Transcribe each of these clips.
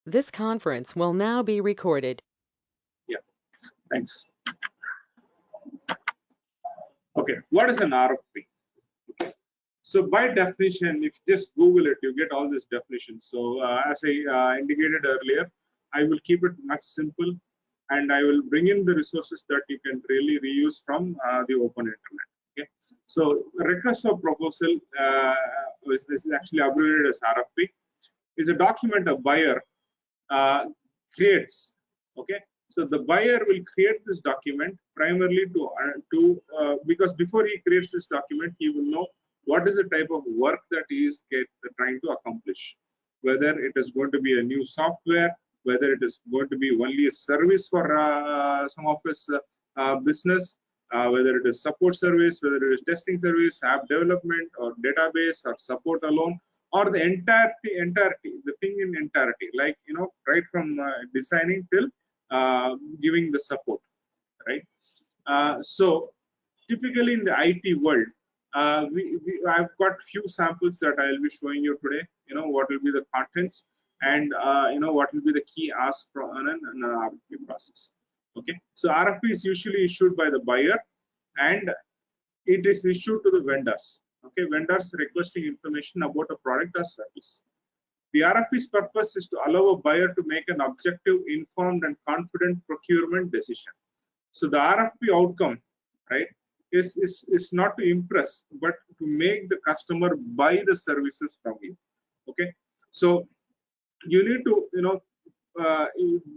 This conference will now be recorded. Yeah, thanks. Okay, what is an RFP? Okay. So by definition, if you just Google it, you get all these definitions. So as I indicated earlier, I will keep it much simple, and I will bring in the resources that you can really reuse from the open internet. Okay. So request for proposal is actually abbreviated as RFP. Is a document a buyer creates. Okay, so the buyer will create this document primarily because before he creates this document, he will know what is the type of work that he is trying to accomplish, whether it is going to be a new software, whether it is going to be only a service for some of his business, whether it is support service, whether it is testing service, app development, or database, or support alone, or the entirety, the thing in entirety, like right from designing till giving the support, right? So typically in the IT world, I've got few samples that I'll be showing you today. What will be the contents, and what will be the key ask from an RFP process. Okay, so RFP is usually issued by the buyer, and it is issued to the vendors. Okay, vendors requesting information about a product or service. The RFP's purpose is to allow a buyer to make an objective, informed, and confident procurement decision. So the RFP outcome, right, is not to impress, but to make the customer buy the services from you. Okay, so you need to,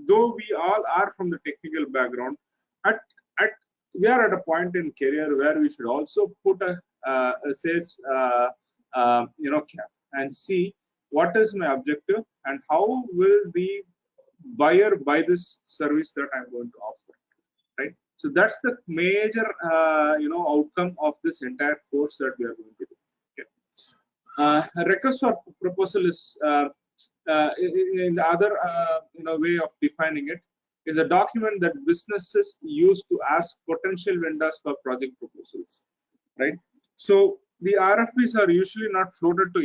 though we all are from the technical background, at we are at a point in career where we should also put a sales cap and see what is my objective and how will the buyer buy this service that I'm going to offer, right? So that's the major outcome of this entire course that we are going to do. Okay. A request for proposal is in the other way of defining it is a document that businesses use to ask potential vendors for project proposals, right? So the RFPs are usually not floated to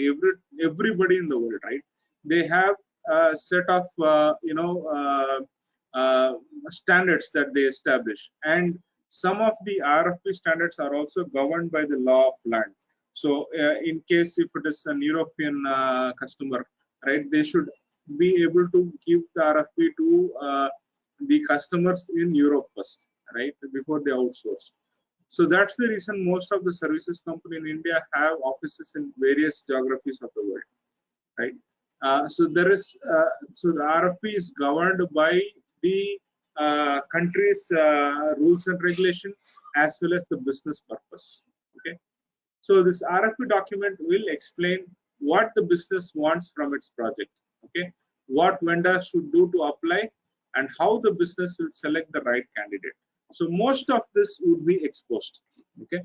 everybody in the world, right? They have a set of standards that they establish, and some of the RFP standards are also governed by the law of land. So in case if it is an European customer, right, they should be able to give the RFP to the customers in Europe first, right, before they outsource. So that's the reason most of the services company in India have offices in various geographies of the world, right? So there is so the RFP is governed by the country's rules and regulation as well as the business purpose. Okay, so this RFP document will explain what the business wants from its project. Okay, what vendors should do to apply, and how the business will select the right candidate. So most of this would be exposed. Okay,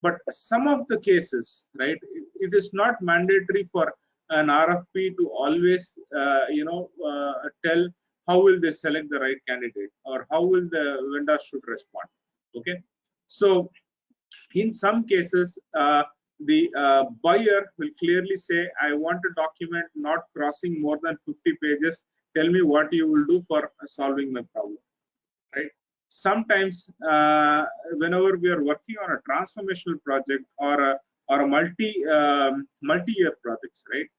but some of the cases, right, it is not mandatory for an RFP to always tell how will they select the right candidate or how will the vendor should respond. Okay, so in some cases the buyer will clearly say, I want a document not crossing more than 50 pages. Tell me what you will do for solving my problem, right? Sometimes whenever we are working on a transformational project or a multi-year projects, right,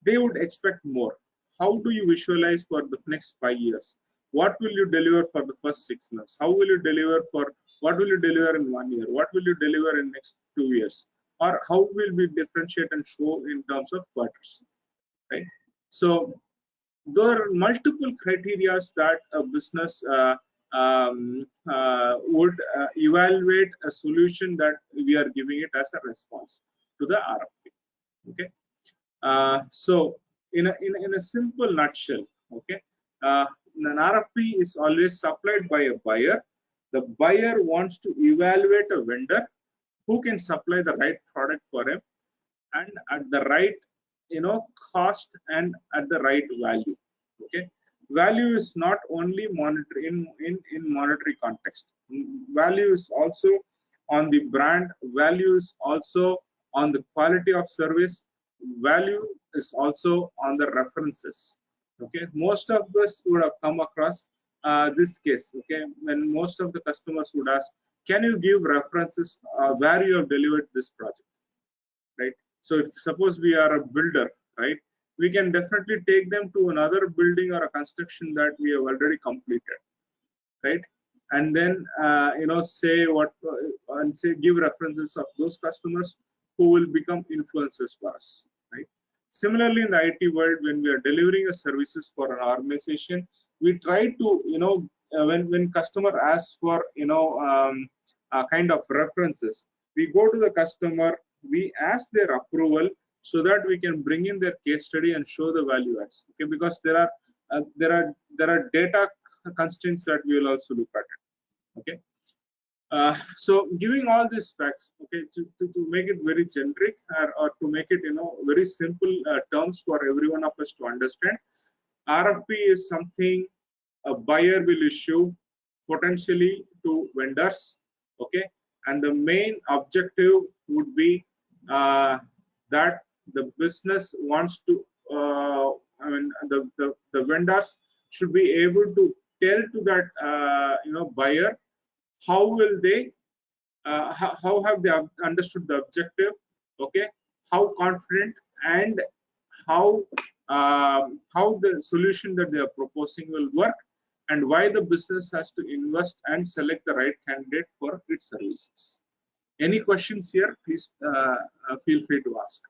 they would expect more. How do you visualize for the next 5 years? What will you deliver for the first 6 months? How will you deliver for what will you deliver in 1 year? What will you deliver in next 2 years? Or how will we differentiate and show in terms of quarters, right? So there are multiple criteria that a business would evaluate a solution that we are giving it as a response to the RFP. Okay, so in a simple nutshell, okay, an RFP is always supplied by a buyer. The buyer wants to evaluate a vendor who can supply the right product for him and at the right cost and at the right value. Okay, value is not only monetary in monetary context. Value is also on the brand, value is also on the quality of service, value is also on the references. Okay, most of us would have come across this case. Okay, when most of the customers would ask, can you give references where you have delivered this project, right? So if suppose we are a builder, right, we can definitely take them to another building or a construction that we have already completed, right? And then say what and say give references of those customers who will become influencers for us, right? Similarly, in the IT world, when we are delivering a services for an organization, we try to when customer asks for kind of references, we go to the customer, we ask their approval so that we can bring in their case study and show the value adds. Okay, because there are data constraints that we will also look at it. Okay, so giving all these facts, okay, to make it very generic, or to make it very simple terms for every one of us to understand, RFP is something a buyer will issue potentially to vendors. Okay, and the main objective would be that the business wants to the vendors should be able to tell to that buyer how will they how have they understood the objective, okay, how confident, and how the solution that they are proposing will work, and why the business has to invest and select the right candidate for its services. Any questions here? Please feel free to ask.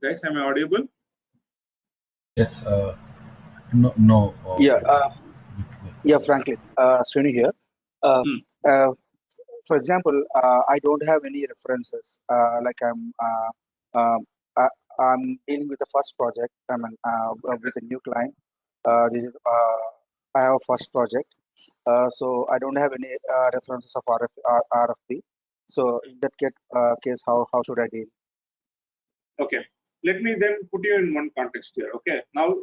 Guys, am I audible? Yes. No. Yeah. Yeah, Franklin. Srini here. For example, I don't have any references. Like I'm dealing with the first project. I mean, with a new client. This is I have a first project. So I don't have any references of RFP. So in that case, how should I deal? Okay, let me then put you in one context here. Okay, now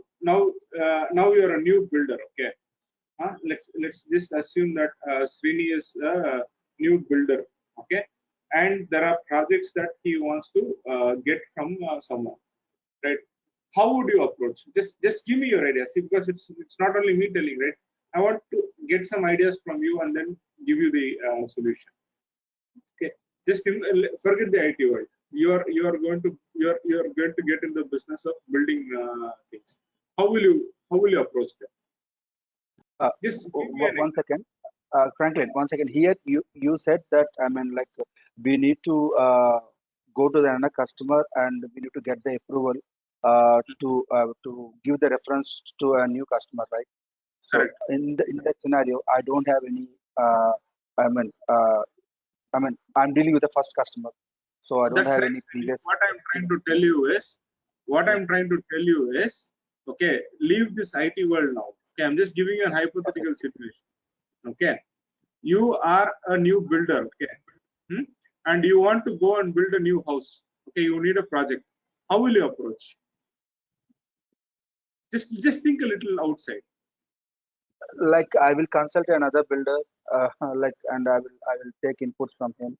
you're a new builder. Okay, let's just assume that Srini is a new builder. Okay, and there are projects that he wants to get from someone, right? How would you approach? Just give me your ideas. See, because it's not only me telling, right? I want to get some ideas from you and then give you the solution. Okay, just forget the IT world. You're going to get in the business of building things. How will you approach them? Just one second, Franklin. One second. Here you said that like we need to go to another customer and we need to get the approval to give the reference to a new customer, right? So correct. In that scenario, I don't have any. I'm dealing with the first customer, so I don't have any previous. What I'm trying to tell you is, okay, leave this IT world now. Okay, I'm just giving you a hypothetical situation. Okay, you are a new builder. Okay, and you want to go and build a new house. Okay, you need a project. How will you approach? Just think a little outside. Like I will consult another builder, and I will take inputs from him.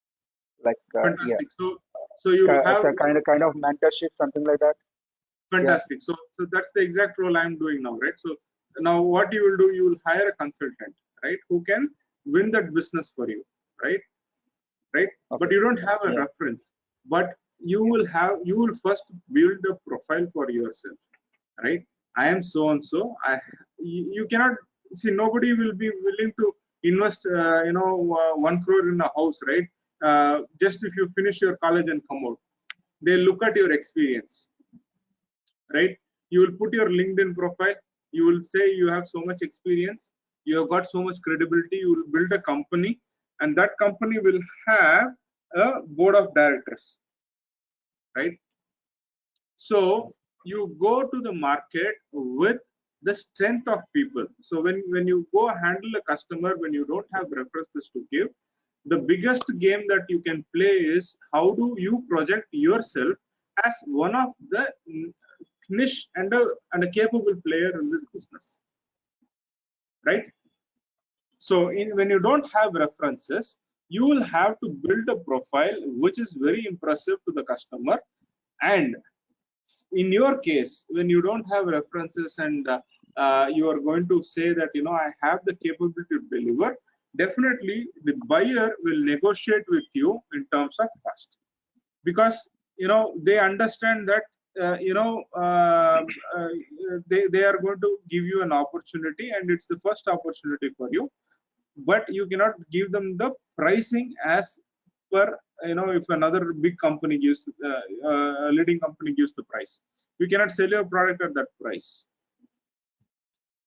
Like fantastic. Yeah. So you have a kind of mentorship, something like that. Fantastic. Yeah. So that's the exact role I'm doing now, right? So now what you will do, you will hire a consultant, right, who can win that business for you, right? Okay. But you don't have a reference. But you will first build a profile for yourself, right? I am so and so. You cannot see, nobody will be willing to invest 1 crore in a house, right? Just if you finish your college and come out, they look at your experience, right? You will put your LinkedIn profile, you will say you have so much experience, you have got so much credibility, you will build a company, and that company will have a board of directors, right? So you go to the market with the strength of people. So when you go handle a customer, when you don't have references to give, the biggest game that you can play is how do you project yourself as one of the niche and a capable player in this business, right? So when you don't have references, you will have to build a profile which is very impressive to the customer, And in your case, when you don't have references and you are going to say that, I have the capability to deliver, definitely the buyer will negotiate with you in terms of cost, because they understand that they are going to give you an opportunity, and it's the first opportunity for you, but you cannot give them the pricing as per, if another big company gives, a leading company gives the price, you cannot sell your product at that price,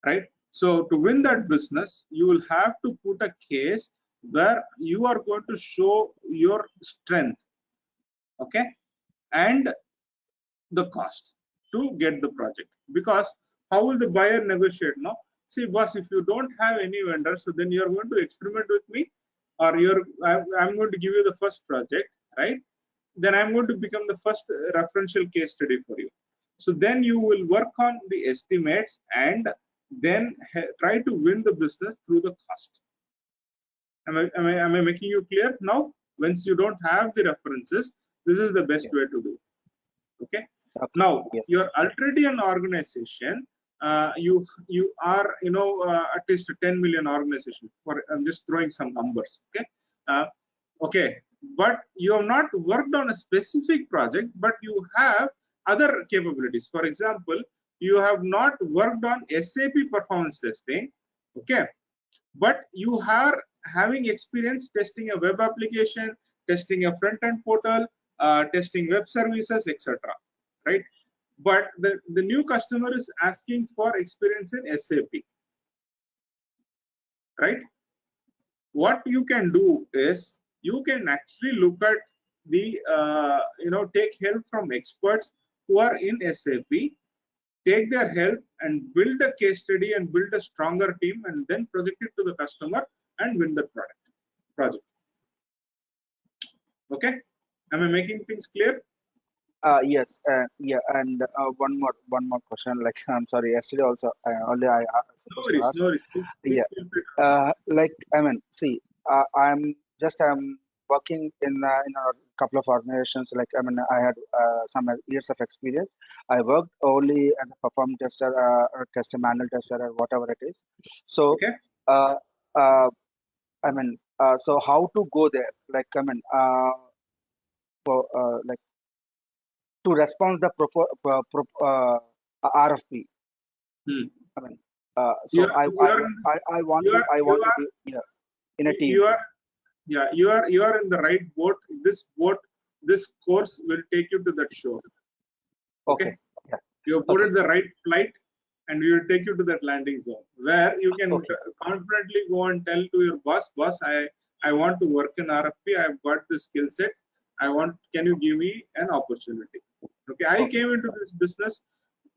right? So to win that business, you will have to put a case where you are going to show your strength, okay, and the cost to get the project. Because how will the buyer negotiate? No, see, boss, if you don't have any vendors, so then you're going to experiment with me, or I'm going to give you the first project, right? Then I'm going to become the first referential case study for you. So then you will work on the estimates and then try to win the business through the cost. Am I making you clear now? Once you don't have the references, this is the best way to do. Okay. Now you're already an organization. You are at least a 10 million organization. I'm just throwing some numbers. Okay. Okay. But you have not worked on a specific project, but you have other capabilities. For example, you have not worked on SAP performance testing. Okay. But you are having experience testing a web application, testing a front-end portal, testing web services, etc. Right? But the new customer is asking for experience in SAP. Right? What you can do is you can actually look at the take help from experts who are in SAP, take their help and build a case study and build a stronger team, and then project it to the customer and win the project. Okay, am I making things clear? Yes, yeah, and one more question. Like, I'm sorry. Yesterday also, I supposed to ask. No worries. Please Like, I mean, see, I'm working in a couple of organizations. Like, I mean, I had some years of experience. I worked only as a perform tester, or tester, manual tester, or whatever it is. So, okay. I mean, so how to go there? Like, I mean, for like, to respond the RFP. I mean, so I want to be in a team. You are in the right boat. This course will take you to that shore. Okay. Yeah. You have boarded the right flight, and we will take you to that landing zone where you can confidently go and tell to your boss, I want to work in RFP. I've got the skill sets. Can you give me an opportunity? Okay. I came into this business.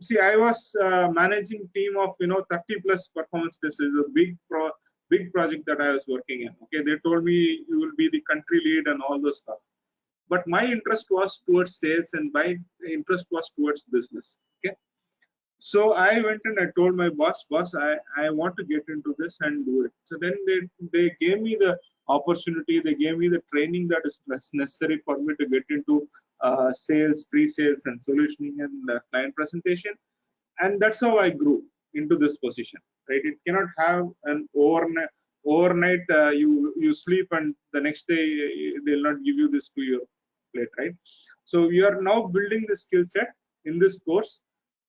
See, I was managing team of 30 plus performance testers. A big project that I was working in. Okay, they told me you will be the country lead and all those stuff. But my interest was towards sales, and my interest was towards business. Okay, so I went and I told my boss, I want to get into this and do it. So then they gave me the opportunity. They gave me the training that is necessary for me to get into sales, pre-sales, and solutioning and client presentation. And that's how I grew into this position. Right? It cannot have an overnight you sleep and the next day they'll not give you this to your plate, right? So you are now building the skill set in this course.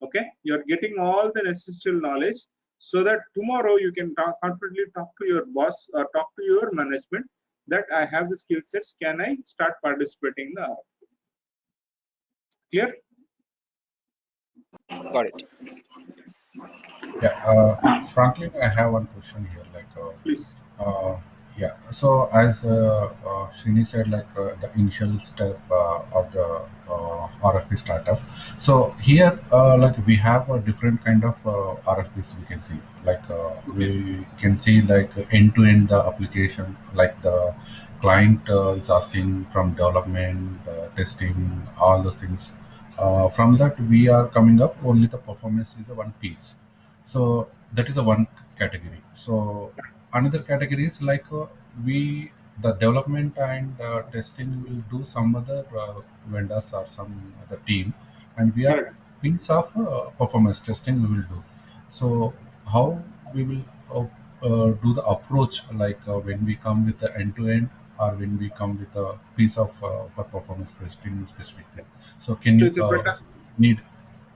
Okay, you are getting all the essential knowledge so that tomorrow you can confidently talk to your boss or talk to your management that I have the skill sets. Can I start participating in the RFP? Clear? Got it. Yeah, Franklin, I have one question here. Like, please. Yeah. So as Srini said, like the initial step of the RFP startup. So here, like we have a different kind of RFPs we can see. Like we can see like end-to-end the application, like the client is asking from development, testing, all those things. From that, we are coming up only the performance is a one piece. So that is a one category. So another category is like we the development and testing will do some other vendors or some other team, and we are Correct. piece of performance testing we will do. So how we will do the approach, like when we come with the end to end, or when we come with a piece of for performance testing specifically. So can So you it's a fantastic. need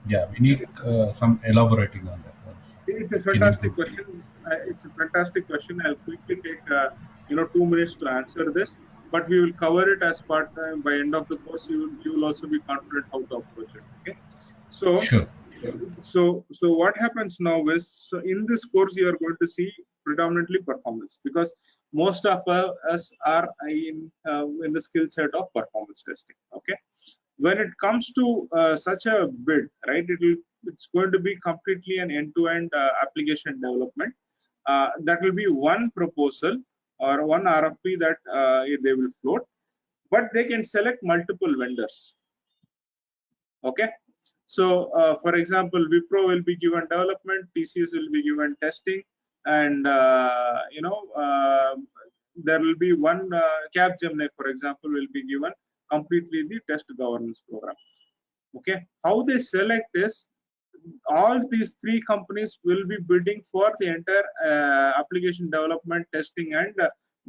yeah, we need some elaborating on that one. So It's a can you fantastic do? question. It's a fantastic question. I'll quickly take 2 minutes to answer this, but we will cover it as part by end of the course. You will also be confident how to approach it. Okay. So Sure. so what happens now is, so in this course you are going to see predominantly performance, because most of us are in the skill set of performance testing. Okay. When it comes to such a bid, right, it's going to be completely an end-to-end application development. That will be one proposal or one RFP that they will float, but they can select multiple vendors. Okay. So for example, Wipro will be given development, TCS will be given testing, and there will be one Capgemini, for example, will be given completely the test governance program. Okay. How they select is, all these three companies will be bidding for the entire application development, testing, and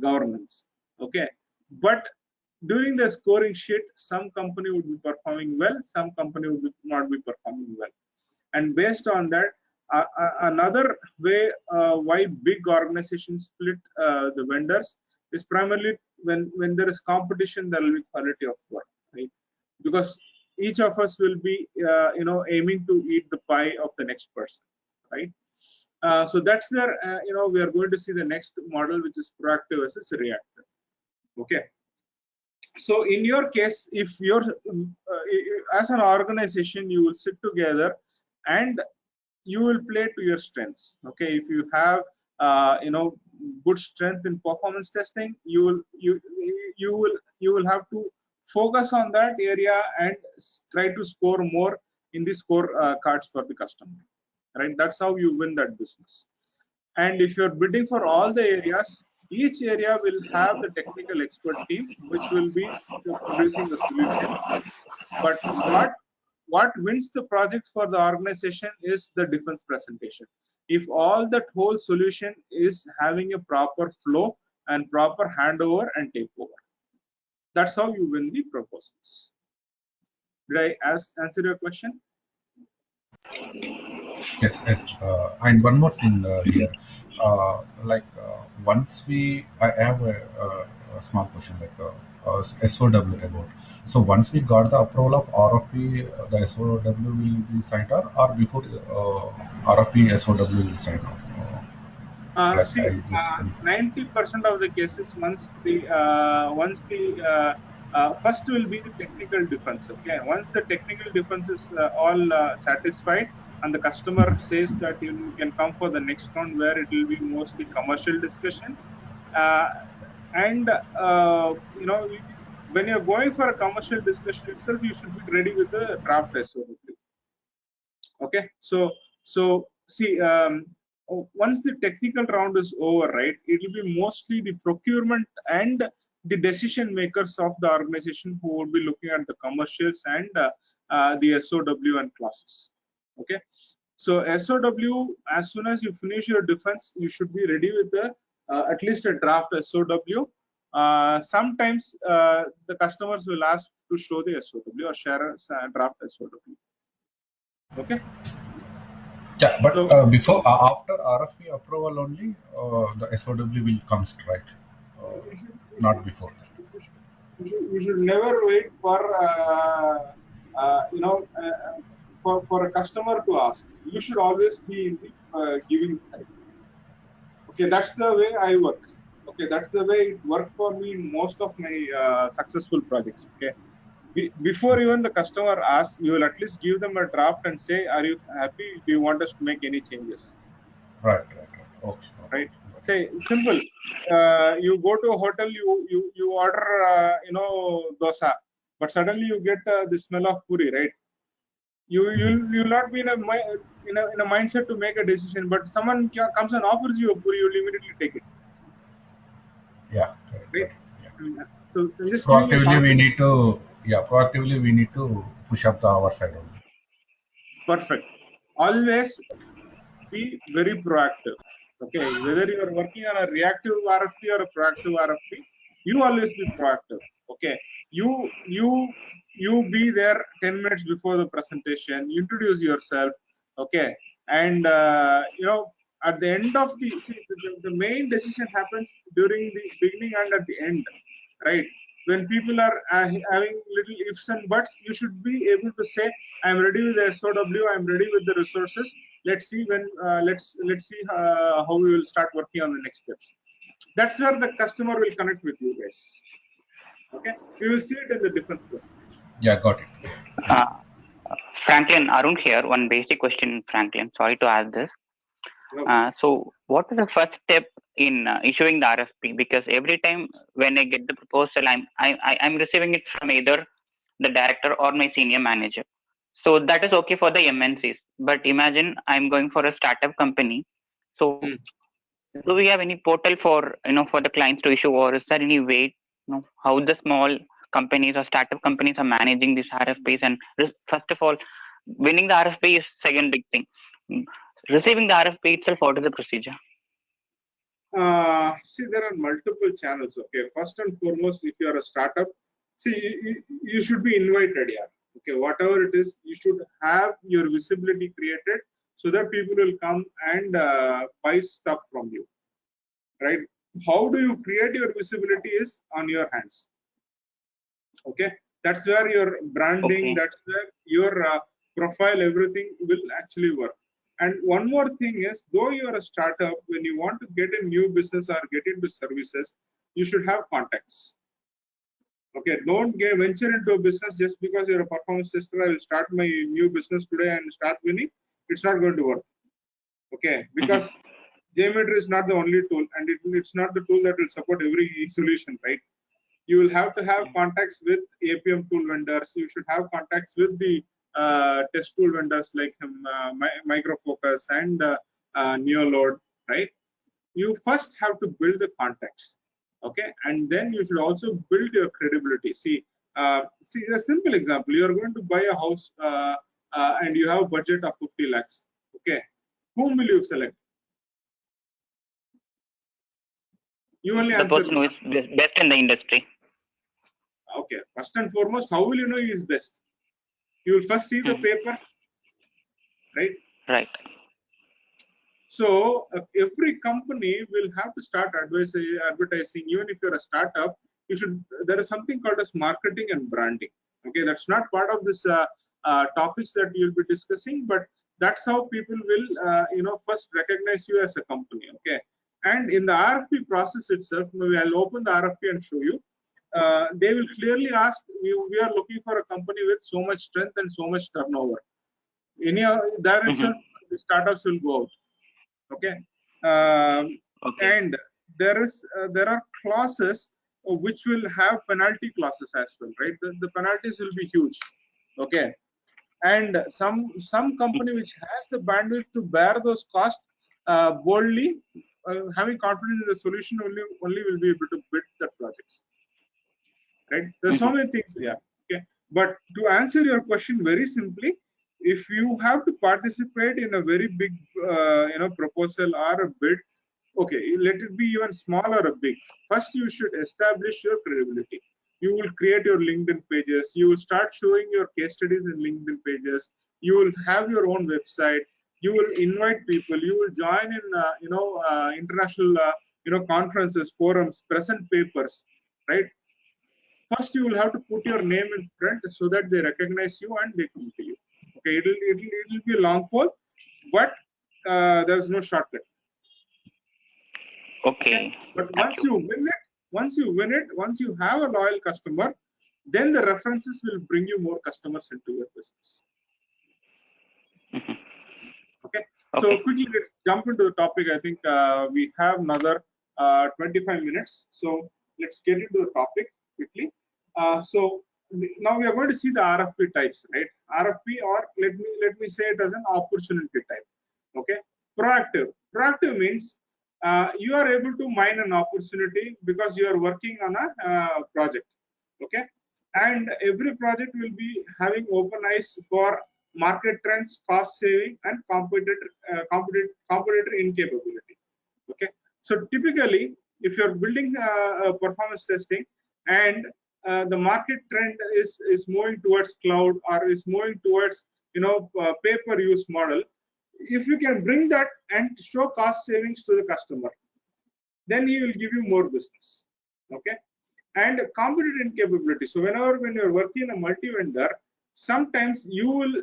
governance. Okay. But during the scoring sheet, some company would be performing well, some company would not be performing well, and based on that, another way why big organizations split the vendors is primarily when there is competition, there will be quality of work, right? Because each of us will be aiming to eat the pie of the next person, right? So that's where we are going to see the next model, which is proactive versus reactive. Okay. So in your case, if you're as an organization, you will sit together and you will play to your strengths. Okay. If you have good strength in performance testing, you will have to focus on that area and try to score more in the score cards for the customer, right? That's how you win that business. And if you're bidding for all the areas, each area will have the technical expert team which will be producing the solution. But what wins the project for the organization is the defense presentation. If all that whole solution is having a proper flow and proper handover and takeover, that's how you win the proposals. Did I answer your question? Yes, yes. And one more thing here, once I have a small question, like SOW about. So once we got the approval of RFP, the SOW will be signed on, or before RFP SOW will sign on. Like See, I just 90% of the cases, once the first will be the technical difference. Okay, once the technical difference is all satisfied, and the customer says that you can come for the next round, where it will be mostly commercial discussion, and when you're going for a commercial discussion itself, you should be ready with the draft SOW. Okay. So see, once the technical round is over, right, it will be mostly the procurement and the decision makers of the organization who will be looking at the commercials and the SOW and classes. Okay. So SOW, as soon as you finish your defense, you should be ready with the at least a draft SOW. Sometimes the customers will ask to show the SOW or share a draft SOW. Okay. yeah, but So after RFP approval only, the SOW will come right, uh, you should, you not should, before that. you should never wait for for a customer to ask. You should always be in the giving side. Okay, that's the way I work. Okay, that's the way it worked for me in most of my successful projects. Okay, before even the customer asks, you will at least give them a draft and say, "Are you happy? Do you want us to make any changes?" Right, right, right. Okay, Right? okay. Say simple. You go to a hotel, you order dosa, but suddenly you get the smell of puri, right? You'll not be in a mindset to make a decision, but someone comes and offers you a puri, you'll immediately take it, Yeah, right, right? right. So I'm just giving a Proactively, we concrete. need to, yeah, proactively, we need to push up the our side only. Perfect. Always be very proactive. Okay, whether you are working on a reactive RFP or a proactive RFP, you always be proactive. Okay, you be there 10 minutes before the presentation, introduce yourself. Okay, and at the end of the main decision happens during the beginning and at the end, right? When people are having little ifs and buts, you should be able to say, I'm ready with the SOW, I'm ready with the resources. Let's see when let's see how we will start working on the next steps. That's where the customer will connect with you guys. Okay, we will see it in the defense presentation. Yeah, got it. Uh, Franklin, Arun here. One basic question, Franklin. Sorry to ask this. So, what is the first step in issuing the RFP? Because every time when I get the proposal, I'm receiving it from either the director or my senior manager. So that is okay for the MNCs. But imagine I'm going for a startup company. So, do we have any portal for for the clients to issue, or is there any way how the small companies or startup companies are managing these RFPs? And first of all, winning the RFP is second big thing. Receiving the RFP itself, what is the procedure? See, there are multiple channels. Okay, first and foremost, if you are a startup, see, you should be invited. Yeah. Okay, whatever it is, you should have your visibility created so that people will come and buy stuff from you. Right? How do you create your visibility is on your hands. Okay, that's where your branding, that's where your profile, everything will actually work. And one more thing is, though you are a startup, when you want to get a new business or get into services, you should have contacts. Okay, don't venture into a business just because you're a performance tester. I will start my new business today and start winning. It's not going to work. Okay, because Jmeter is not the only tool, and it's not the tool that will support every solution, right? You will have to have contacts with APM tool vendors. You should have contacts with the test tool vendors like Microfocus and NeoLoad, right? You first have to build the contacts, okay? And then you should also build your credibility. See, a simple example. You are going to buy a house and you have a budget of 50 lakhs, okay? Whom will you select? You only the answer person who is best in the industry. Okay, first and foremost, how will you know he is best? You will first see the paper, right? Right. So every company will have to start advertising. Even if you're a startup, you should. There is something called as marketing and branding. Okay, that's not part of this topics that you'll be discussing, but that's how people will, first recognize you as a company. Okay, and in the RFP process itself, maybe I'll open the RFP and show you. They will clearly ask, we are looking for a company with so much strength and so much turnover. Any that itself, the startups will go out. Okay, and there are clauses which will have penalty clauses as well, right? The penalties will be huge. Okay, and some company which has the bandwidth to bear those costs boldly, having confidence in the solution, only will be able to bid the projects. Right? There's so many things. Yeah. Okay. But to answer your question very simply, if you have to participate in a very big, proposal or a bid, okay, let it be even small or a big. First, you should establish your credibility. You will create your LinkedIn pages. You will start showing your case studies in LinkedIn pages. You will have your own website. You will invite people. You will join in, international, conferences, forums, present papers, right? First you will have to put your name in front so that they recognize you and they come to you. Okay, it'll be a long pole, but there's no shortcut. Okay. But once you win it, once you have a loyal customer, then the references will bring you more customers into your business. Okay. So quickly, let's jump into the topic. I think we have another 25 minutes. So let's get into the topic quickly. So now we are going to see the RFP types, right? RFP, or let me say it as an opportunity type. Okay. Proactive means you are able to mine an opportunity because you are working on a project. Okay, and every project will be having open eyes for market trends, cost saving, and competitor incapability. Okay, so typically, if you're building performance testing and the market trend is moving towards cloud or is moving towards pay-per-use model, if you can bring that and show cost savings to the customer, then he will give you more business. Okay, and competitor incapability. So when you're working in a multi-vendor, sometimes you will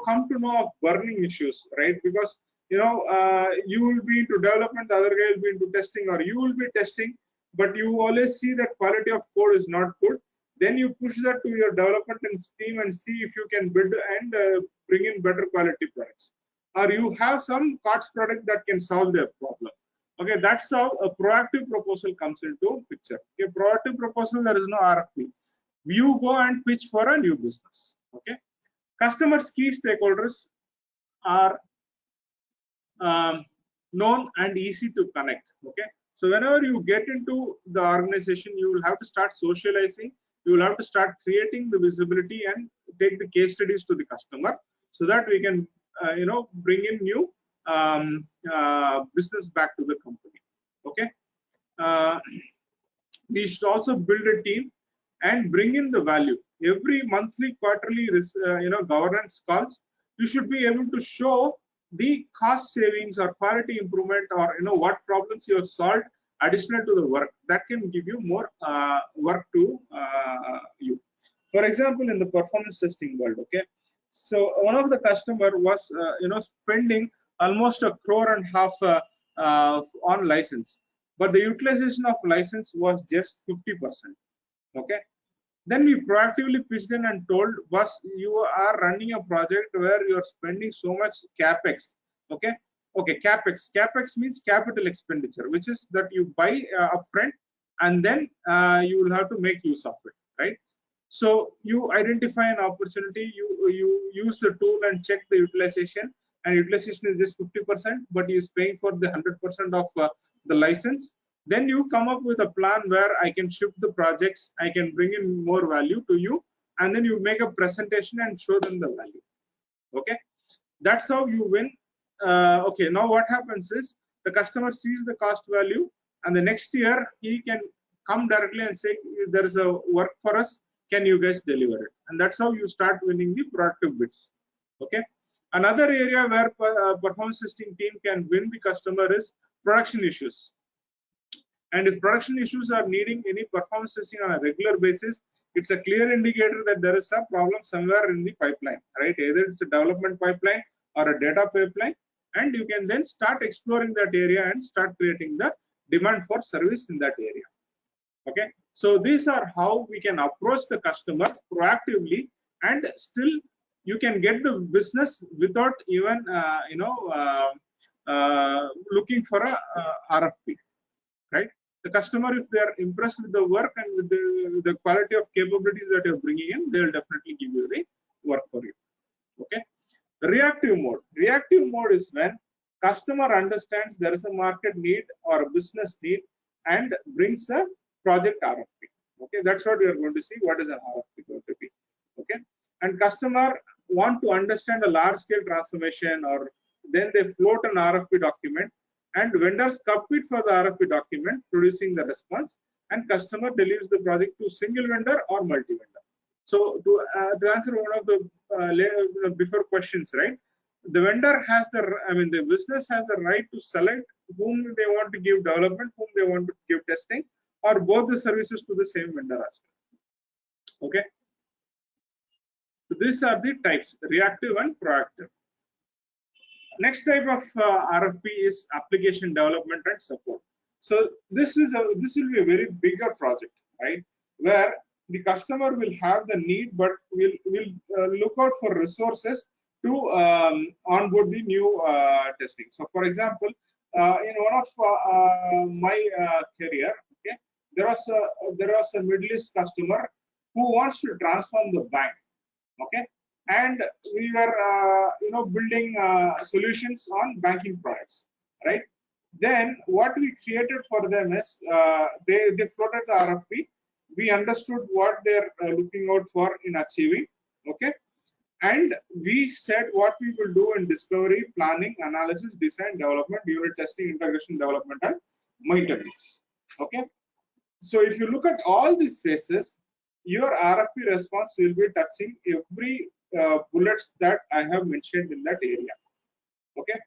come to know of burning issues, right? Because you will be into development, the other guy will be into testing, or you will be testing, but you always see that quality of code is not good. Then you push that to your development and team and see if you can build and bring in better quality products, or you have some COTS product that can solve their problem. Okay, that's how a proactive proposal comes into picture. Okay, proactive proposal, there is no RFP. You go and pitch for a new business. Okay, customers' key stakeholders are known and easy to connect. Okay, so whenever you get into the organization, you will have to start socializing. You will have to start creating the visibility and take the case studies to the customer so that we can, bring in new business back to the company. Okay, we should also build a team and bring in the value. Every monthly, quarterly, governance calls, you should be able to show the cost savings or quality improvement, or what problems you have solved additional to the work that can give you more work to you. For example, in the performance testing world, okay, so one of the customer was spending almost 1.5 crore on license, but the utilization of license was just 50%. Okay, then we proactively pitched in and told, boss, you are running a project where you are spending so much capex. Okay, capex means capital expenditure, which is that you buy upfront and then you will have to make use of it, right? So you identify an opportunity, you use the tool and check the utilization, and utilization is just 50%, but he is paying for the 100% of the license. Then you come up with a plan where I can shift the projects, I can bring in more value to you, and then you make a presentation and show them the value. Okay, that's how you win. Okay, now what happens is the customer sees the cost value, and the next year he can come directly and say, there is a work for us, can you guys deliver it? And that's how you start winning the proactive bids. Okay, another area where performance testing team can win the customer is production issues. And if production issues are needing any performance testing on a regular basis, it's a clear indicator that there is a problem somewhere in the pipeline, right? Either it's a development pipeline or a data pipeline, and you can then start exploring that area and start creating the demand for service in that area. Okay, so these are how we can approach the customer proactively, and still you can get the business without even looking for a RFP, right? The customer, if they are impressed with the work and with the quality of capabilities that you're bringing in, they'll definitely give you the work for you. Okay, reactive mode is when customer understands there is a market need or a business need and brings a project RFP. Okay, that's what we are going to see. What is an RFP going to be? Okay, and customer want to understand a large scale transformation, or then they float an RFP document, and vendors compete for the RFP document, producing the response, and customer delivers the project to single vendor or multi-vendor. So to answer one of the before questions, right? The vendor has the business has the right to select whom they want to give development, whom they want to give testing, or both the services to the same vendor as well. Okay. So these are the types: reactive and proactive. Next type of RFP is application development and support. So this will be a very bigger project, right? Where the customer will have the need, but will look out for resources to onboard the new testing. So, for example, in one of my career, okay, there was a Middle East customer who wants to transform the bank, okay. And we were building solutions on banking products, right? Then what we created for them is they floated the RFP. We understood what they're looking out for in achieving. Okay. And we said what we will do in discovery, planning, analysis, design, development, unit testing, integration, development, and maintenance. Okay. So if you look at all these phases, your RFP response will be touching every bullets that I have mentioned in that area. Okay.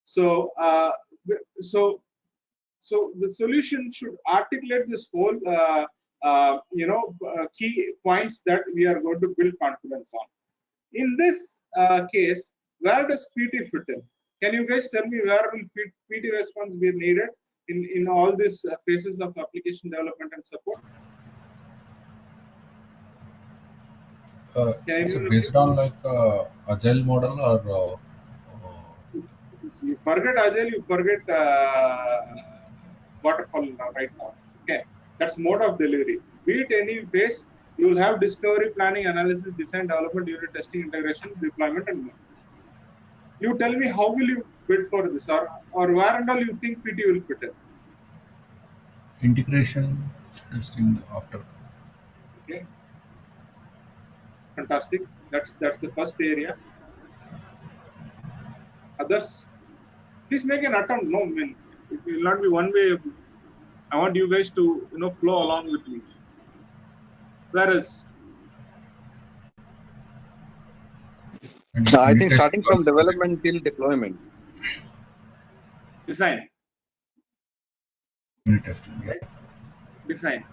So so the solution should articulate this whole key points that we are going to build confidence on. In this case, where does PT fit in? Can you guys tell me where will PT response be needed in all these phases of application development and support? So based on like agile model or you forget agile, you forget waterfall right now. Okay, that's mode of delivery. Be it any phase, you will have discovery, planning, analysis, design, development, unit testing, integration, deployment, and more. You tell me how will you bid for this, or where and all you think PT will fit in? integration testing after. Okay, fantastic. That's the first area. Others, please make an attempt. No, I mean, it will not be one way. I want you guys to flow along with me. Where else? I think starting from development till deployment. Design. Unit testing, yeah. Right?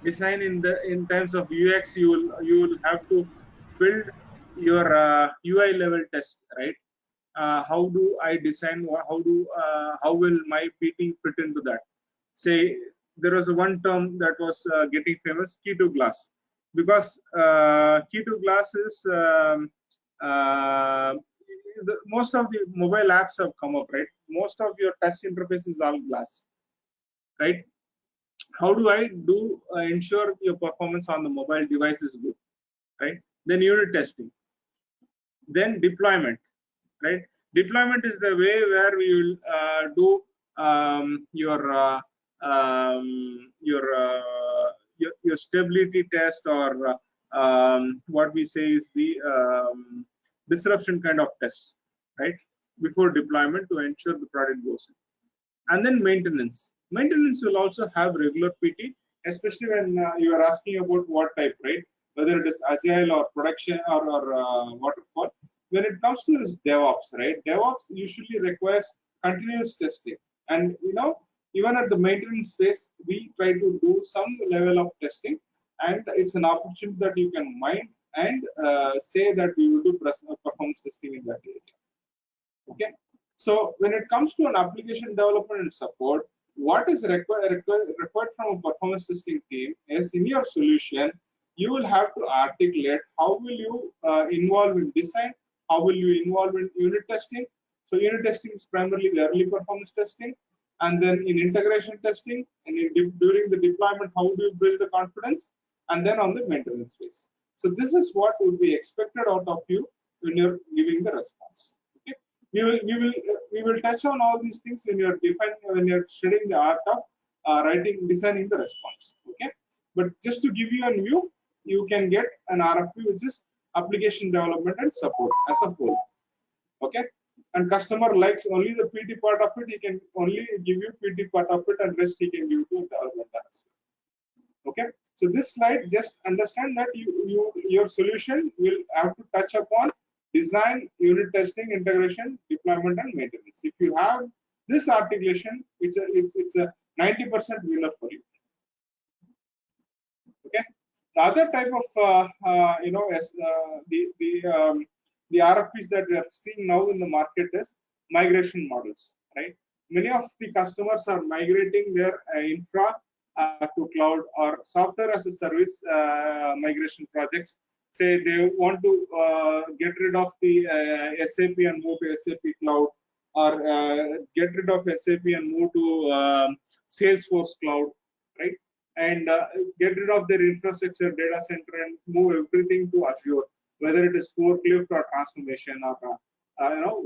Design in terms of UX, you will have to build your UI level tests, right? How do I design? How will my PT fit into that? Say there was one term that was getting famous, key to glass, because key to glass is most of the mobile apps have come up, right? Most of your test interface is all glass, right? How do I ensure your performance on the mobile device is good, right? Then unit testing, then deployment, right? Deployment is the way where we will do your stability test, or what we say is the disruption kind of tests, right? Before deployment, to ensure the product goes in. And then maintenance. Maintenance will also have regular PT, especially when you are asking about what type, right? Whether it is agile or production or waterfall. When it comes to this DevOps, right? DevOps usually requires continuous testing, and even at the maintenance phase, we try to do some level of testing, and it's an opportunity that you can mind and say that we will do performance testing in that area. Okay. So when it comes to an application development and support, what is required from a performance testing team is, in your solution, you will have to articulate how will you involve in design, how will you involve in unit testing. So unit testing is primarily the early performance testing, and then in integration testing, and during the deployment, how do you build the confidence, and then on the maintenance phase. So this is what would be expected out of you when you're giving the response. We will touch on all these things when you're studying the art of designing the response. Okay, but just to give you a view, you can get an RFP which is application development and support as a whole. Okay, and customer likes only the PT part of it, he can only give you PT part of it, and rest he can give you development as well. Okay, so this slide, just understand that your solution will have to touch upon design, unit testing, integration, deployment, and maintenance. If you have this articulation, it's a 90% winner for you. Okay. The other type of the RFPs that we are seeing now in the market is migration models. Right. Many of the customers are migrating their infra to cloud, or software as a service migration projects. Say they want to get rid of the SAP and move to SAP Cloud, or get rid of SAP and move to Salesforce Cloud, right? And get rid of their infrastructure, data center, and move everything to Azure, whether it is forklift or transformation, or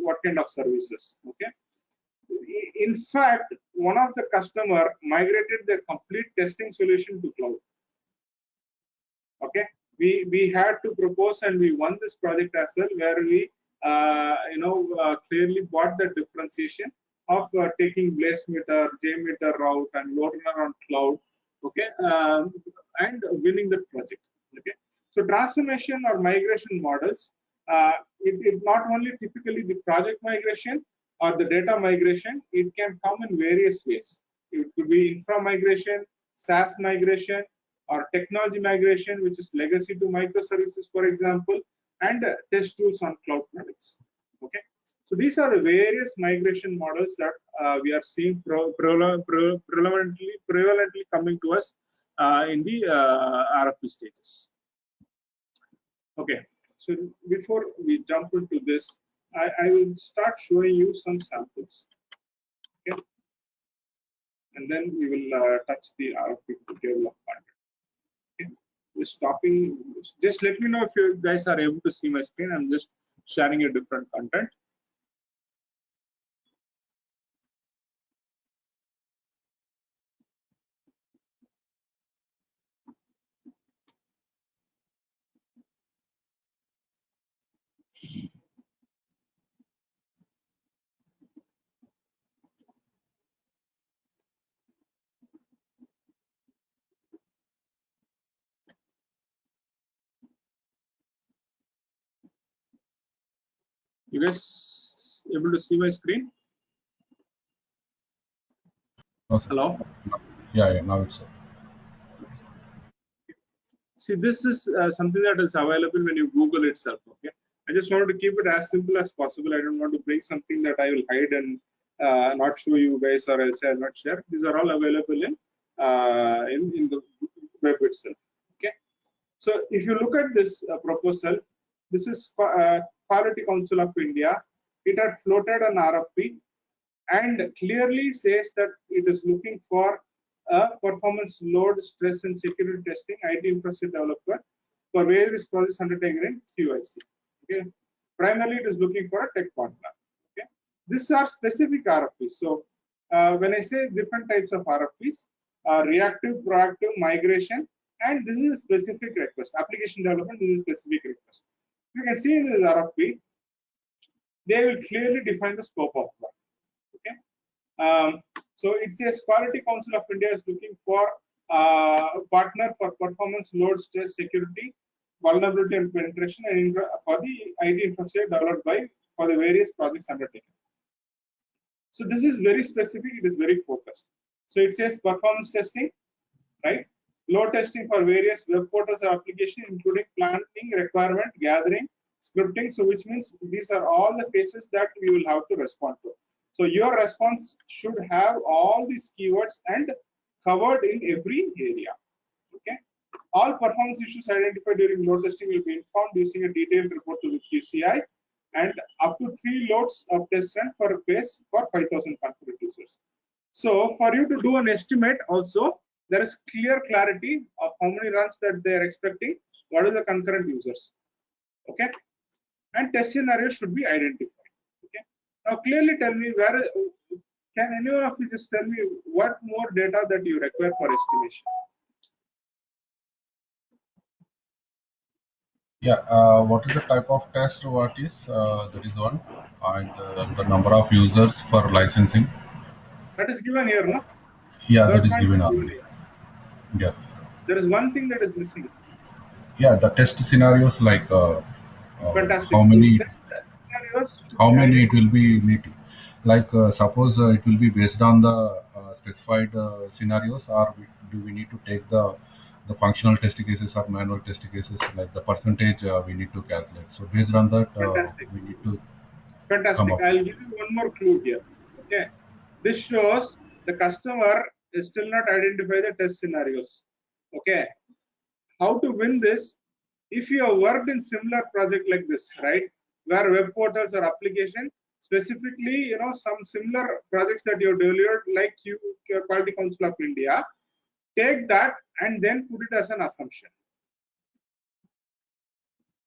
what kind of services. Okay. In fact, one of the customer migrated their complete testing solution to cloud. Okay, we had to propose and we won this project as well, where we clearly bought the differentiation of taking Jmeter, route and LoadRunner on cloud. Okay, and winning the project. Okay, so transformation or migration models, it not only typically the project migration or the data migration, it can come in various ways. It could be infra migration, SaaS migration, or technology migration, which is legacy to microservices, for example, and test tools on cloud products. Okay, so these are the various migration models that we are seeing prevalently coming to us in the RFP stages. Okay, so before we jump into this, I will start showing you some samples. Okay, and then we will touch the RFP development. Okay, we're stopping. Just let me know if you guys are able to see my screen. I'm just sharing a different content. You guys able to see my screen? Hello? Yeah, now it's See, this is something that is available when you Google itself. Okay, I just wanted to keep it as simple as possible. I don't want to bring something that I will hide and not show you guys, or else I'll not share. These are all available in the web itself. Okay, so if you look at this proposal, this is Quality Council of India. It had floated an RFP and clearly says that it is looking for a performance load, stress and security testing IT infrastructure developer for various projects undertaken in QIC. Okay, primarily it is looking for a tech partner. Okay, these are specific RFPs. So when I say different types of RFPs, reactive, proactive, migration, and this is a specific request. Application development, this is a specific request. You can see in this RFP, they will clearly define the scope of work. Okay, so it says Quality Council of India is looking for partner for performance, load, stress, security, vulnerability and penetration, and for the IT infrastructure developed by for the various projects undertaken. So this is very specific. It is very focused. So it says performance testing, right? Load testing for various web portals or applications, including planning, requirement, gathering, scripting. So which means these are all the phases that we will have to respond to. So your response should have all these keywords and covered in every area. Okay. All performance issues identified during load testing will be informed using a detailed report to the QCI, and up to 3 loads of test run per phase for 5,000 configured users. So for you to do an estimate also, there is clear clarity of how many runs that they are expecting, what is the concurrent users. Okay. And test scenarios should be identified. Okay. Now clearly tell me, where can anyone of you just tell me what more data that you require for estimation? Yeah, what is the type of test? What is that is one, and the number of users for licensing. That is given here, no? Yeah, Third that is point given is already. Yeah. There is one thing that is missing. Yeah, the test scenarios like Fantastic. how So many test scenarios should how be many it will be identified. need. Like suppose it will be based on the specified scenarios, or do we need to take the functional test cases or manual test cases, like the percentage we need to calculate. So based on that, Fantastic. we need to come Fantastic. up. I'll give you one more clue here. Okay. This shows the customer is still not identify the test scenarios. Okay. How to win this? If you have worked in similar project like this, right, where web portals or application, specifically, some similar projects that you have delivered, like Quality Council of India, take that and then put it as an assumption.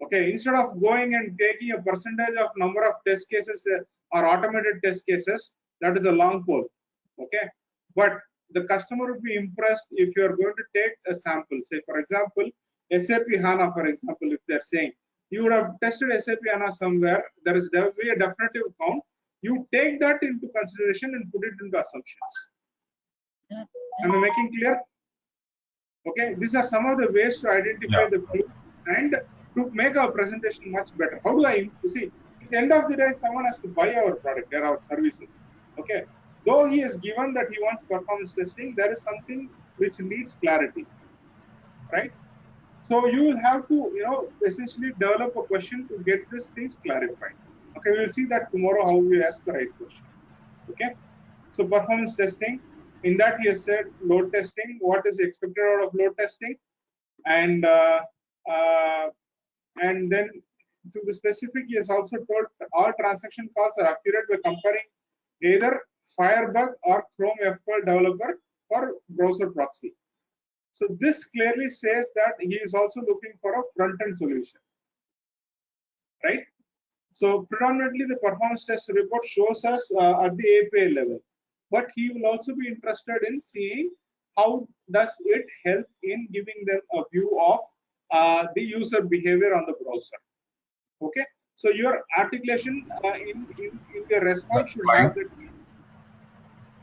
Okay, instead of going and taking a percentage of number of test cases or automated test cases, That is a long pole. Okay, but the customer would be impressed if you are going to take a sample. Say, for example, SAP HANA, for example, if they're saying you would have tested SAP HANA somewhere, there is definitely a definitive count. You take that into consideration and put it into assumptions. Am I making clear? Okay, these are some of the ways to identify Yeah. the clue and to make our presentation much better. How do I see? At the end of the day, someone has to buy our product or our services. Okay, though he is given that he wants performance testing, there is something which needs clarity, right? So you will have to, essentially develop a question to get these things clarified. Okay, we'll see that tomorrow how we ask the right question. Okay, so performance testing. In that, he has said load testing. What is expected out of load testing, and then to the specific, he has also told all transaction calls are accurate by comparing either Firebug or Chrome FQL developer or browser proxy. So this clearly says that he is also looking for a front-end solution, right? So predominantly the performance test report shows us at the API level, but he will also be interested in seeing how does it help in giving them a view of the user behavior on the browser. Okay, so your articulation in the response should have that.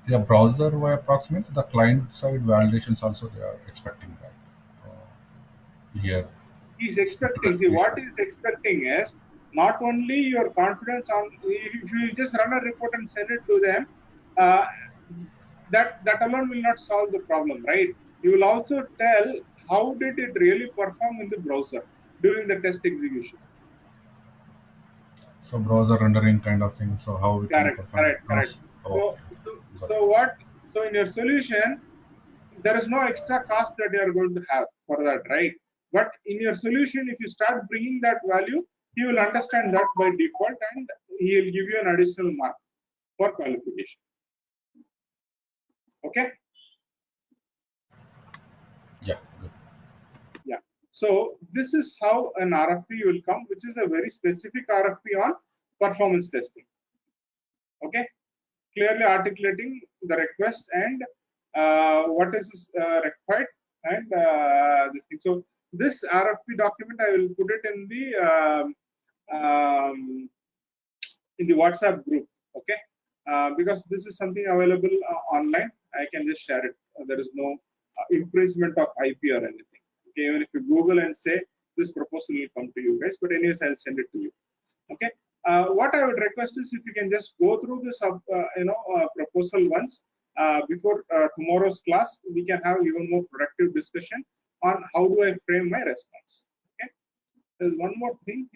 The browser approximates the client side validations also they are expecting that here. He's expecting, see, what he's expecting is not only your confidence on, if you just run a report and send it to them, that alone will not solve the problem, right? You will also tell how did it really perform in the browser during the test execution. So browser rendering kind of thing. So how we can perform. Correct. Oh, So in your solution, there is no extra cost that you are going to have for that, right? But in your solution, if you start bringing that value, he will understand that by default, and he will give you an additional mark for qualification. Okay. Yeah. Good. Yeah. So this is how an RFP will come, which is a very specific RFP on performance testing. Okay. Clearly articulating the request and what is required and this thing. So this RFP document, I will put it in the WhatsApp group. Okay. Because this is something available online. I can just share it. There is no infringement of IP or anything. Okay, even if you Google and say this proposal will come to you guys, but anyways, I'll send it to you. Okay. What I would request is if you can just go through this, proposal once before tomorrow's class, we can have even more productive discussion on how do I frame my response. Okay. There's one more thing.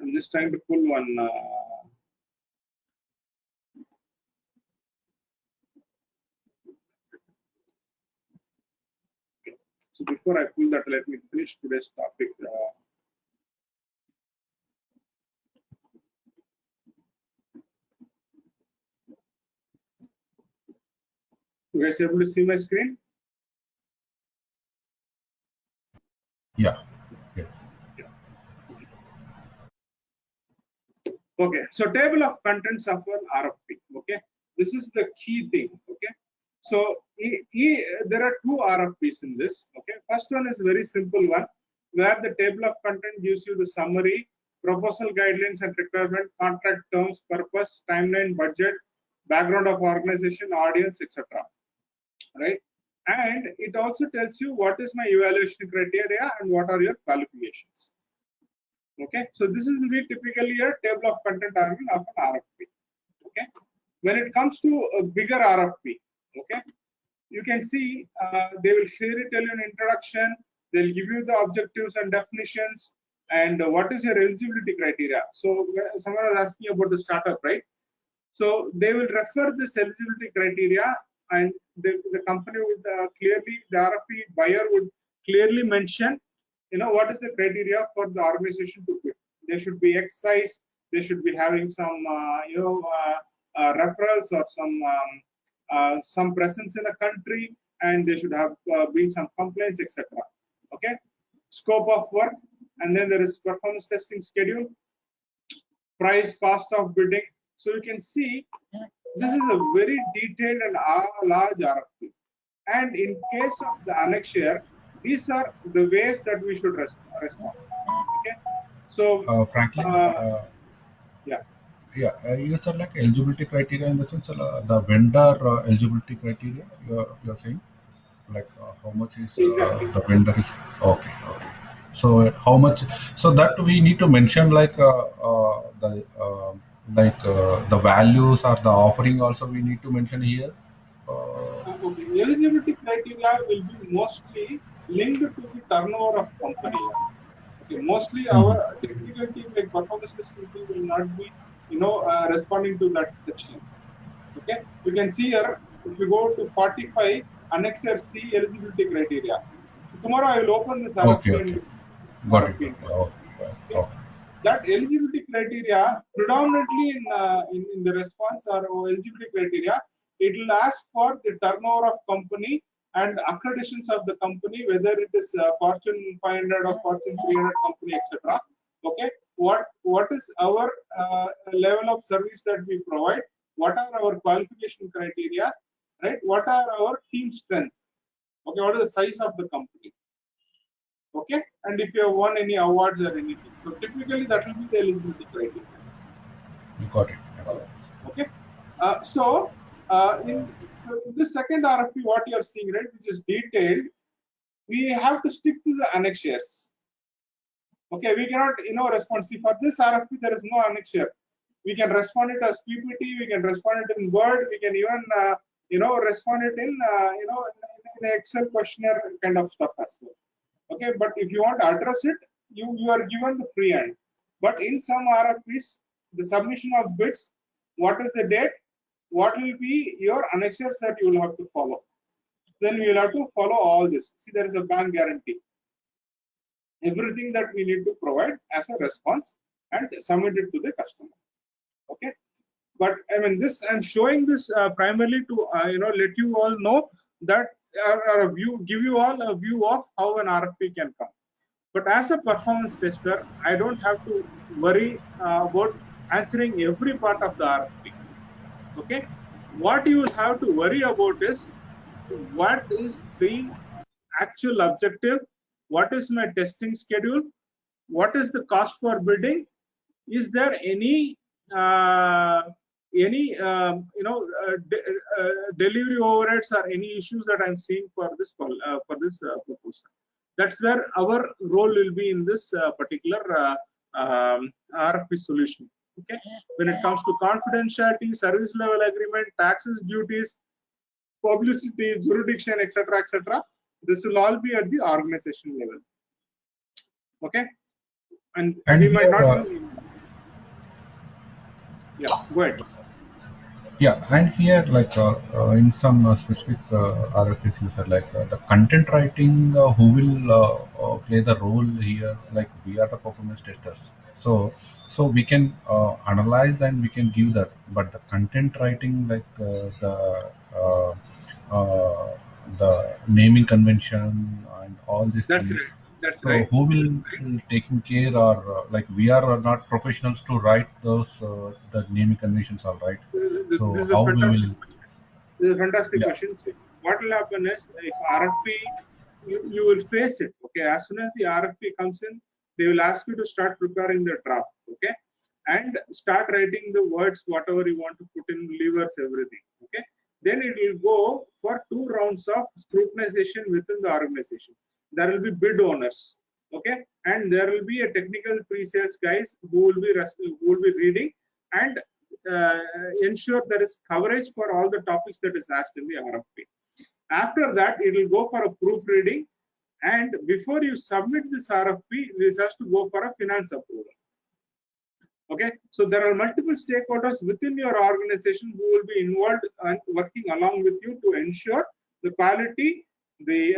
I'm just trying to pull one. Okay. So before I pull that, let me finish today's topic. You guys able to see my screen? Yeah. Yes. Okay, so table of contents of an RFP. Okay, this is the key thing. Okay, so there are two RFPs in this. Okay, first one is very simple one, where the table of content gives you the summary, proposal guidelines and requirement, contract terms, purpose, timeline, budget, background of organization, audience, etc. Right, and it also tells you what is my evaluation criteria and what are your qualifications. Okay, so this will be typically a table of content argument of an RFP. Okay, when it comes to a bigger RFP, okay, you can see they will clearly tell you an introduction, they'll give you the objectives and definitions, and what is your eligibility criteria. So someone was asking about the startup, right? So they will refer this eligibility criteria, and the company would clearly, the RFP buyer would clearly mention, what is the criteria for the organization to quit. They should be X size, they should be having some referrals or some presence in a country, and they should have been some complaints, etc. Okay, scope of work, and then there is performance testing schedule, price, cost of bidding. So you can see this is a very detailed and large RFP. And in case of the annexure, these are the ways that we should respond. Okay, so Franklin, yeah. You said like eligibility criteria in the sense the vendor eligibility criteria. You're saying like how much is Exactly. the vendor is okay. So how much? So that we need to mention like the values or the offering also we need to mention here. Okay, eligibility criteria will be mostly linked to the turnover of company. Okay, mostly our technical team, like performance testing team, will not be, responding to that section. Okay, you can see here, if you go to 45, Annexure C eligibility criteria. So tomorrow I will open this RFP Okay. and Got it. RFP. Okay. That eligibility criteria, predominantly in the response or eligibility criteria, it will ask for the turnover of company and accreditations of the company, whether it is Fortune 500 or Fortune 300 company, etc. Okay, what is our level of service that we provide? What are our qualification criteria? Right? What are our team strength? Okay, what is the size of the company? Okay, and if you have won any awards or anything, so typically that will be the eligibility criteria. You got it. Okay, so in this second RFP, what you are seeing, right, which is detailed, we have to stick to the annexures. Okay, we cannot, respond. See, for this RFP, there is no annexure. We can respond it as PPT. We can respond it in Word. We can even, respond it in, in Excel questionnaire kind of stuff as well. Okay, but if you want to address it, you are given the free hand. But in some RFPs, the submission of bids, what is the date? What will be your annexures that you will have to follow? Then we will have to follow all this. See, there is a bank guarantee. Everything that we need to provide as a response and submit it to the customer. Okay, but I mean this. I'm showing this primarily to let you all know that give you all a view of how an RFP can come. But as a performance tester, I don't have to worry about answering every part of the RFP. Okay, what you will have to worry about is what is the actual objective, what is my testing schedule, what is the cost for bidding, is there any delivery overheads or any issues that I'm seeing for this proposal. That's where our role will be in this particular RFP solution. Okay, when it comes to confidentiality, service level agreement, taxes, duties, publicity, jurisdiction, etc., this will all be at the organization level. Okay, and we might not. Yeah, go ahead. Yeah, and here like in some specific RFPs, you said like the content writing, who will play the role here? Like we are the performance testers, so we can analyze and we can give that, but the content writing, like uh, uh, the naming convention and all these That's things. right. That's So right. who will taking care, or like we are not professionals to write those the naming conventions, all right? So This is a how we fantastic will? question. This is a fantastic Yeah. question. So what will happen is, if RFP, you will face it. Okay, as soon as the RFP comes in, they will ask you to start preparing the draft. Okay, and start writing the words, whatever you want to put in, levers, everything. Okay, then it will go for 2 rounds of scrutinization within the organization. There will be bid owners. Okay, and there will be a technical pre-sales guys who will be reading and ensure there is coverage for all the topics that is asked in the RFP. After that, it will go for a proofreading, and before you submit this RFP, this has to go for a finance approval. Okay, so there are multiple stakeholders within your organization who will be involved and working along with you to ensure the quality, the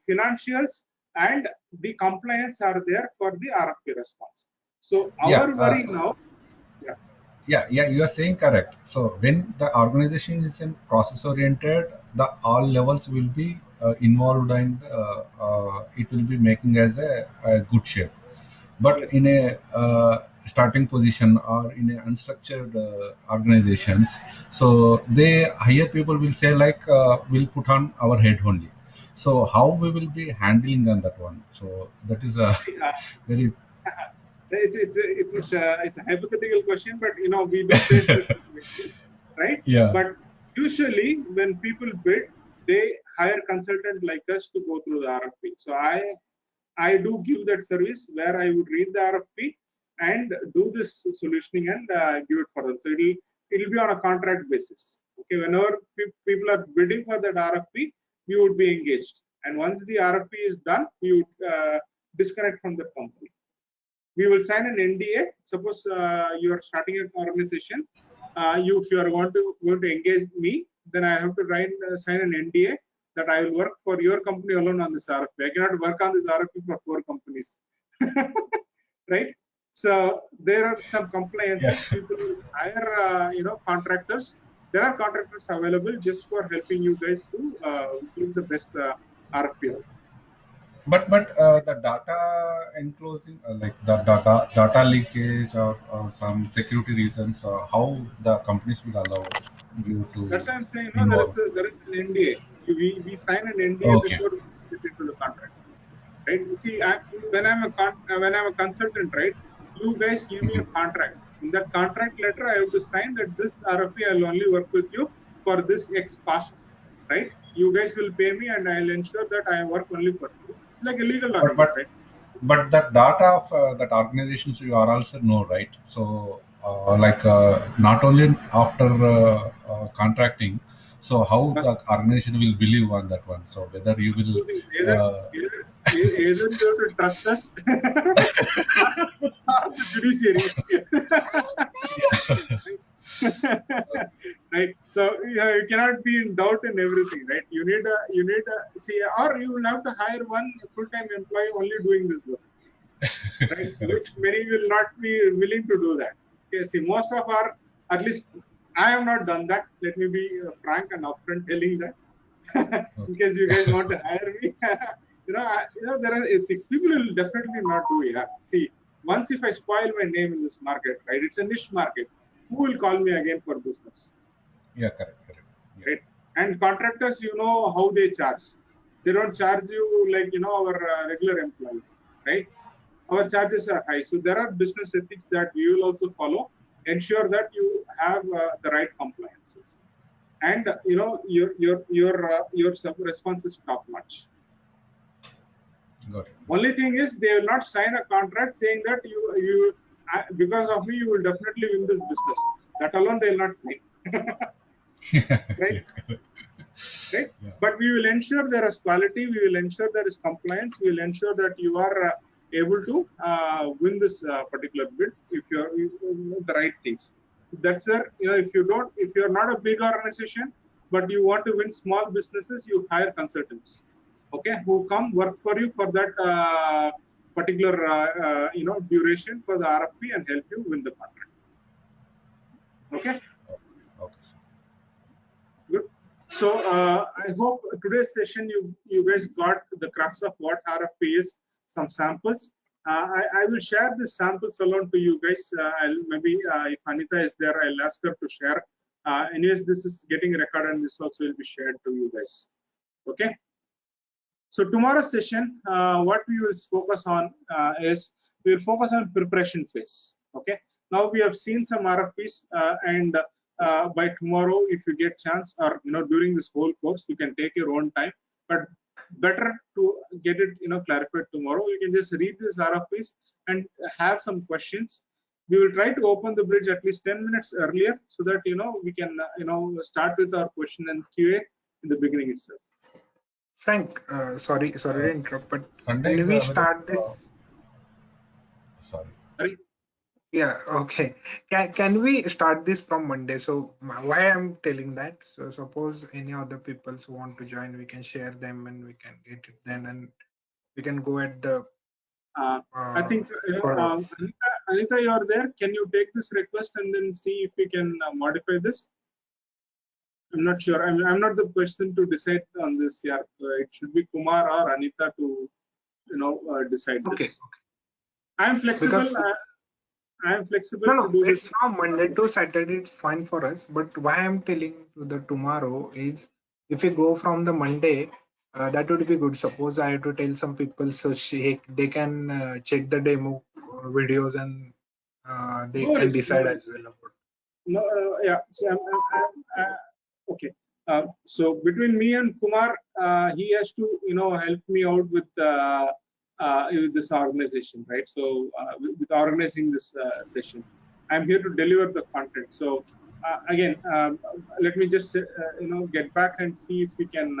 financials, and the compliance are there for the RFP response. So our worry now, yeah. Yeah, you are saying correct. So when the organization is in process oriented, the all levels will be involved, and it will be making as a good shape. But Yes. in a starting position or in a unstructured organizations, so they higher people will say like we'll put on our head only. So how we will be handling on that one? So that is a See, very it's a hypothetical question, but we do face this situation, right? yeah. But usually when people bid, they hire consultant like us to go through the RFP. So I do give that service where I would read the RFP and do this solutioning and give it for them. So it'll be on a contract basis. Okay, whenever people are bidding for that RFP, we would be engaged, and once the RFP is done, we would disconnect from the company. We will sign an NDA. Suppose you are starting an organization. If you are going to engage me, then I have to sign an NDA that I will work for your company alone on this RFP. I cannot work on this RFP for 4 companies, right? So there are some Yeah. compliances. People hire, contractors. There are contractors available just for helping you guys to give the best RFP out. But the data enclosing like the data leakage or some security reasons, how the companies will allow you to That's why I'm saying, involve. there is an NDA. We sign an NDA Okay. before we get into the contract, right? You see, when I'm a consultant, right? You guys give me a Mhm. contract. In that contract letter, I have to sign that this RFP I'll only work with you for this X cost, right? You guys will pay me, and I'll ensure that I work only for you. It's like a legal But document, but right? but the data of that organizations you are also know, right? So not only after contracting, so how But the organization will believe on that one? So whether you will two things: either you have to trust us, or the judiciary. Right, so you cannot be in doubt in everything, right? You need a see, or you will have to hire one full-time employee only doing this work, right? Which correct. many will not be willing to do that. Okay, see, most of our, at least I have not done that. Let me be frank and upfront telling that. In case you guys want to hire me, there are ethics. People will definitely not do. Yeah, see, once if I spoil my name in this market, right? It's a niche market. Who will call me again for business, Yeah, correct. Yeah. right? And contractors, how they charge. They don't charge you like our regular employees, right? Our charges are high. So there are business ethics that we will also follow. Ensure that you have the right compliances, and your response is top notch. Got it. Only thing is, they will not sign a contract saying that you because of me you will definitely win this business. That alone they will not sign, right? Yeah, correct. Right. Yeah. But we will ensure there is quality. We will ensure there is compliance. We will ensure that you are able to win this particular bid if you know the right things. So that's where if you are not a big organization but you want to win small businesses, you hire consultants, okay, who come work for you for that particular duration for the RFP and help you win the contract. Okay. Okay. Good. So I hope today's session you guys got the crux of what RFP is, some samples. I will share the samples alone to you guys. I'll maybe if Anita is there, I'll ask her to share. Anyways, this is getting recorded and this also will be shared to you guys. Okay. So tomorrow's session, what we will focus on is we will focus on preparation phase. Okay. Now we have seen some RFPs, and by tomorrow, if you get chance, or during this whole course, you can take your own time. But better to get it clarified tomorrow. You can just read these RFPs and have some questions. We will try to open the bridge at least 10 minutes earlier so that we can start with our question and QA in the beginning itself. Frank, sorry to interrupt, but Sunday can is we available. start this? Sorry. Sorry? Yeah, okay. Can we start this from Monday? So why I'm telling that? So suppose any other people who want to join, we can share them and we can get it then, and we can go at the I think for Anita, Anita, you are there. Can you take this request and then see if we can modify this? I'm not sure. I'm not the person to decide on this. Yeah, it should be Kumar or Anita to, decide Okay. this. I'm flexible. Because I'm flexible no, to do it's this. from Monday to Saturday. It's fine for us. But why I'm telling you the tomorrow is, if we go from the Monday, that would be good. Suppose I have to tell some people so they can check the demo videos and they No can worries, no decide worries. as well about. No, yeah. So okay. So between me and Kumar, he has to, help me out with this organization, right? So with organizing this session, I'm here to deliver the content. So again, let me just get back and see if we can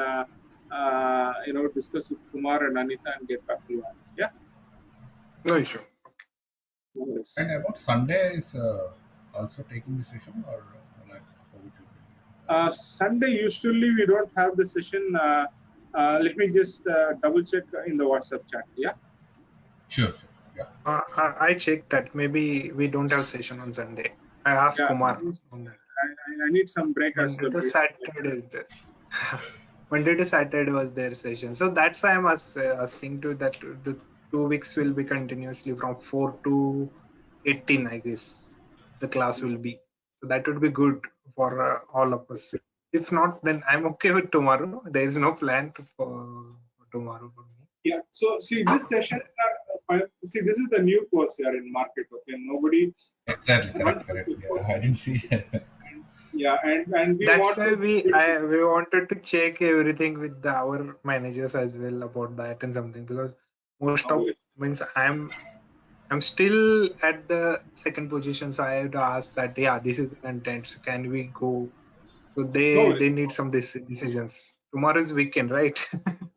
discuss with Kumar and Anita and get back to you on this. Yeah. No issue. No worries. And about Sunday is also taking the session, or like how it will be? Sunday, usually we don't have the session. Let me just double check in the WhatsApp chat. Yeah. Sure. Yeah. I checked that. Maybe we don't have session on Sunday. I asked Yeah. Kumar on that. I need some break as Monday well. to Saturday is there. Monday to Saturday was their session. So that's why I'm asking to that the 2 weeks will be continuously from 4 to 18, I guess. The class will be. So that would be good for all of us. If not, then I'm okay with tomorrow. There is no plan for tomorrow for me. Yeah. So see, these sessions are see. This is the new course here in market. Okay, nobody Exactly. runs Correct. the course. Yeah, I didn't see. Yeah, and we That's want why to. we wanted to check everything with our managers as well about that and something, because most of means I'm still at the second position, so I have to ask that, yeah, this is the content, so can we go? So they need some decisions. Tomorrow is weekend, right?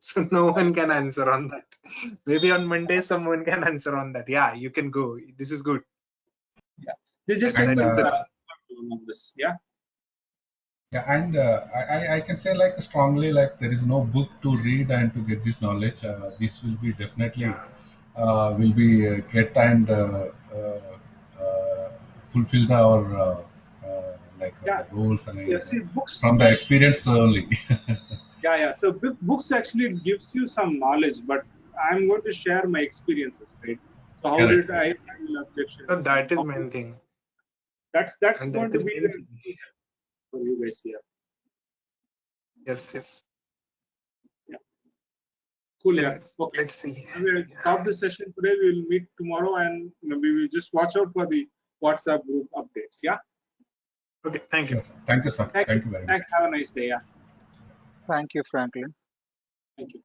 So no one can answer on that. Maybe on Monday someone can answer on that. Yeah, you can go. This is good. Yeah. This just And, that is the on this. Yeah. Yeah, and I can say like strongly, like there is no book to read and to get this knowledge. This will be definitely will be get and fulfill our Yeah. the goals and Yeah. See, books. from the experience only. Yeah. So books actually gives you some knowledge, but I'm going to share my experiences, right? So how Correct. did I handle objections? so that is main thing. That's And going that to is be main the thing. key for you guys here. Yes. Yeah. Cool. Then Yeah. Okay. let's see. We'll stop the session today. We'll meet tomorrow, and maybe we'll just watch out for the WhatsApp group updates. Yeah. Okay. Thank you. Sure, sir. Thank you, sir. Thank you very much. Thanks. Have a nice day. Yeah. Thank you, Franklin. Thank you.